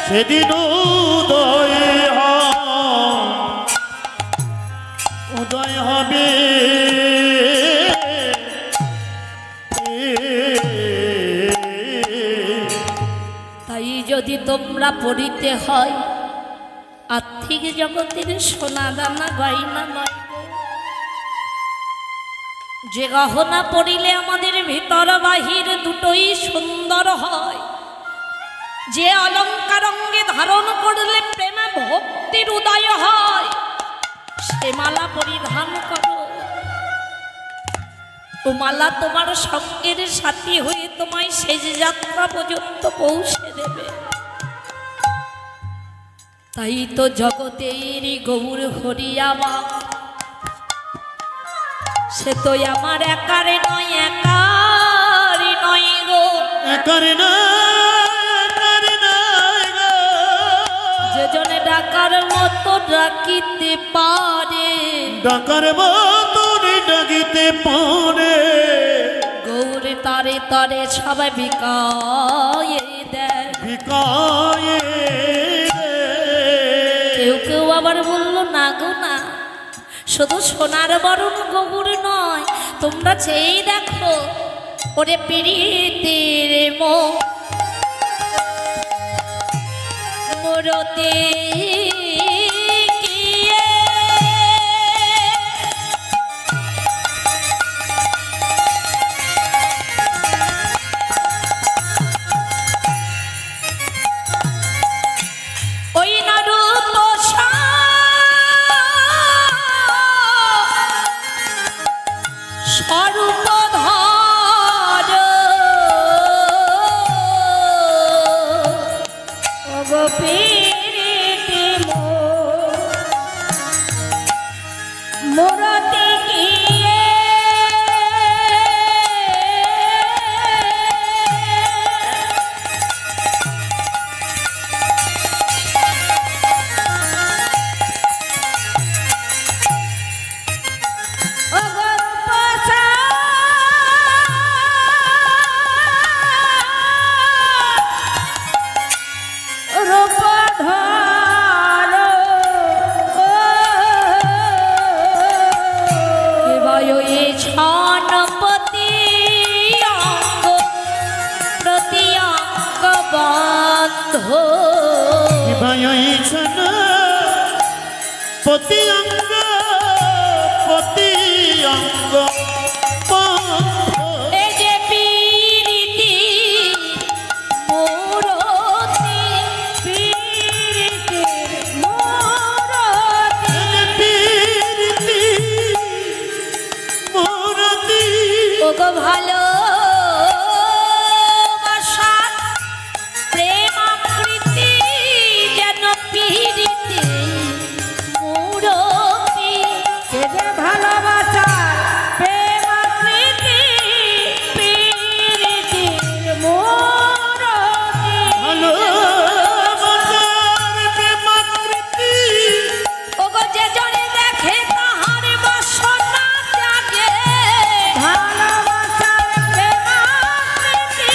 সেদিন উদয় হবে তাই যদি তোমরা পড়িতে হয় আর্থিক জগতের সোনা দানা গয়না নয়, যে গহনা পড়িলে আমাদের ভিতর বাহির দুটোই সুন্দর হয়, যে অলঙ্কার অঙ্গে ধারণ করলে প্রেমে ভক্তির উদয় হয়, সে মালা পরিধান করো। ও মালা তোমার সঙ্গের সাথী হয়ে তোমায় শেষ যাত্রা পর্যন্ত পৌঁছে দেবে। তাই তো জগতের গৌর হরি আমার, সে তো আমার একারে নয়, একারে নয় গো, একারে নয় গো, যে জনে ডাকার মতো ডাকিতে পারে, ডাকার মতো ডাকিতে পারে, গৌরে তারে তারে সবাই বিকায়ে দেয়, বিকায়ে। কেউ কেউ আবার বললো না গো না, শুধু সোনার বরণ গৌর নয়, তোমরা চেয়েই দেখো ওরে পিরিতের মোরতে পতি অঙ্গ পতি অঙ্গ এই যে পিরিতি মোরতি, পিরিতি মোরতি, পিরিতি মোরতি, ওগো ভালো বাসার প্রেম আকৃতি যেন পিরিতি মোরতি, সে যে ভালোবাসার প্রেম আকৃতি পিরিতি মোরতি, ভালোবাসার প্রেমাকৃতি, ওগো যে জনে দেখে তাহার বাসনা জাগে, ভালোবাসার প্রেম আকৃতি,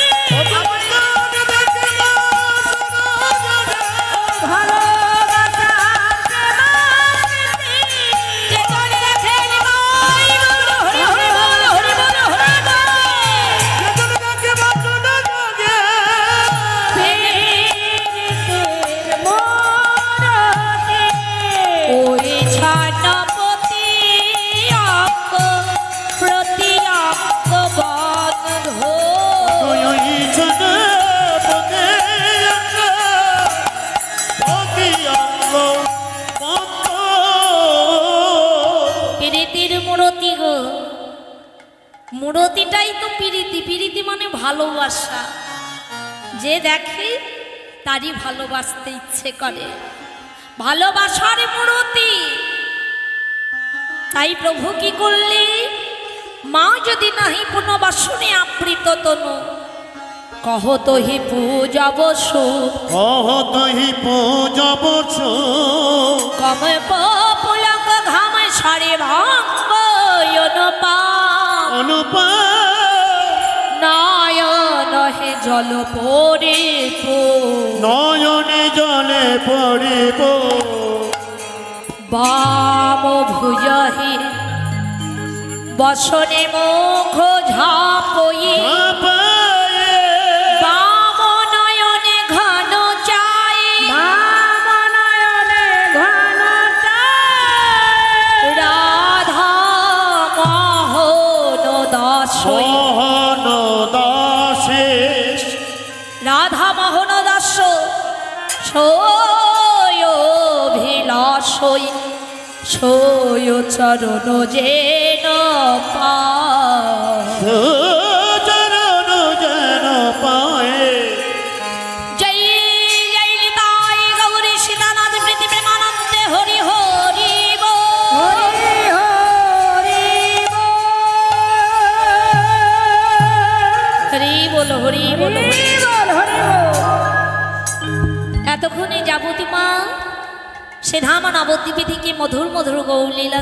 ভালোবাসার ভালোবাসার প্রেম আকৃতি, যে জনে দেখে নিমাই বল হরি হরি বল হরি বল হরি বল, বাসনা জাগে, পিরিতির মোরতি, ওই ছানপতি অঙ্গ প্রতি অঙ্গ বন্ধ, ওই ছনে পতি অঙ্গ পতি অঙ্গ পত। পিরিতির মূরতি গো, মূরতিটাই তো পিরিতি, পিরিতি মানে ভালোবাসা, যে দেখে তারই ভালোবাসতে ইচ্ছে করে, ভালোবাসার মূরতি। তাই প্রভু কি করলে, মা যদি নাহি পুনঃবাসনে আবৃত তনু, কহত হি পূজব সুখ, কহতহি পূজব কমে পুলক ঘামে সারে ভঙ্গ অনুপা, অনুপা, নয়ন হে জল পরে নয়নে জল পড়িব বাম ভুজহি বসনে মুখ ঝাপই বাম নয়নে ঘন চাই বাম নয়নে ঘন চাই রাধা মোহন দাসই মোহন দাসে রাধা মোহন দাস সোয়ভিলাষই সোয় চরণ যেন চরণ যেন পায়ে জয় জয় নিতাই গৌরী সীতানাথ প্রীতি প্রেমানন্দে হরি হরি হরি হরি বল হরি বল এতক্ষণে যাবতী মা সে ধামা নবদ্বীপে থেকে মধুর মধুর গৌলীলা